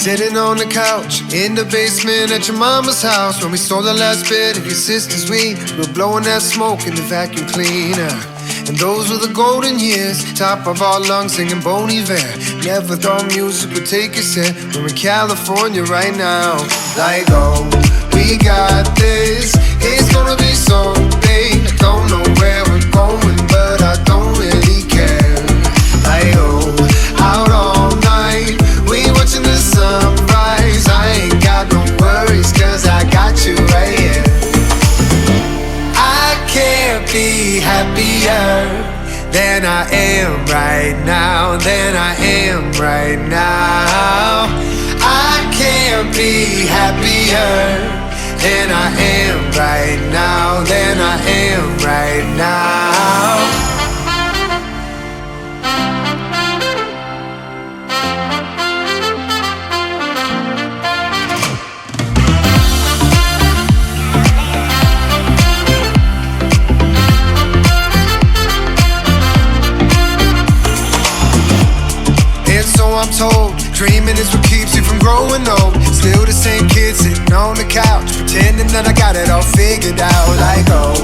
Sitting on the couch in the basement at your mama's house, when we stole the last bit of your sister's weed. We were blowing that smoke in the vacuum cleaner, and those were the golden years. Top of our lungs singing Bon Iver. Never thought music would take us there. We're in California right now. Like, oh, we got this. It's gonna be so big. I don't know where we're going, but I don't really care. Like, oh, out all night, we watching the sunrise. I ain't got no worries, cause I got you right here. I can't be happier than I am right now, than I am right now. I can't be happier than I am right now, than I am right now. I'm told, dreaming is what keeps you from growing old. Still the same kid sitting on the couch, pretending that I got it all figured out. Like, oh,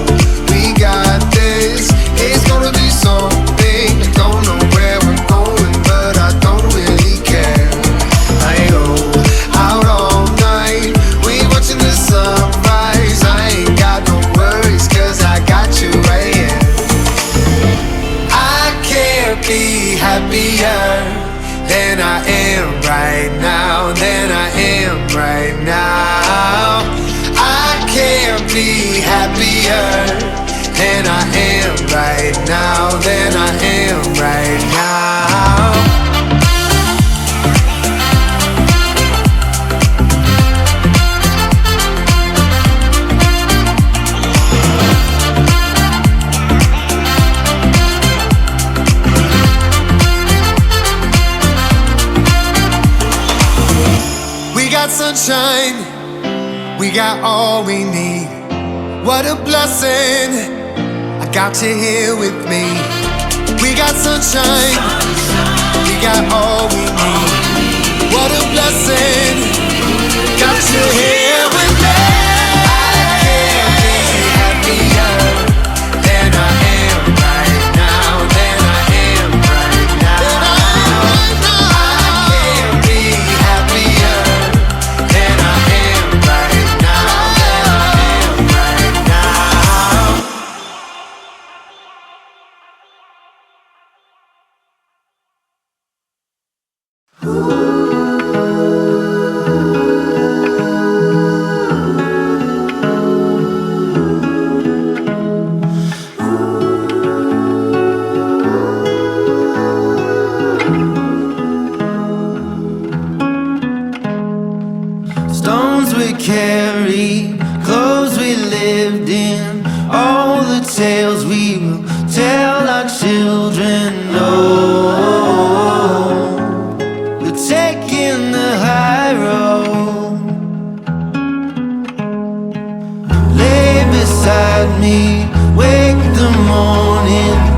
we got this. It's gonna be so big. I don't know where we're going, but I don't really care. Like, oh, out all night, we watching the sunrise. I ain't got no worries, cause I got you right here. I can't be happier than I am right now, than I am right now. I can't be happier than I am right now, than I am right now. Sunshine, we got all we need. What a blessing, I got you here with me. We got sunshine, we got all we need. What a blessing, got you here with me. I can't be happier than I am right now, than I am right now. I can't be happier than I am right now, than I am right now. Stones we carry, clothes we lived in, all the tales we will tell our children. Oh, we're taking the high road. Lay beside me, wake the morning.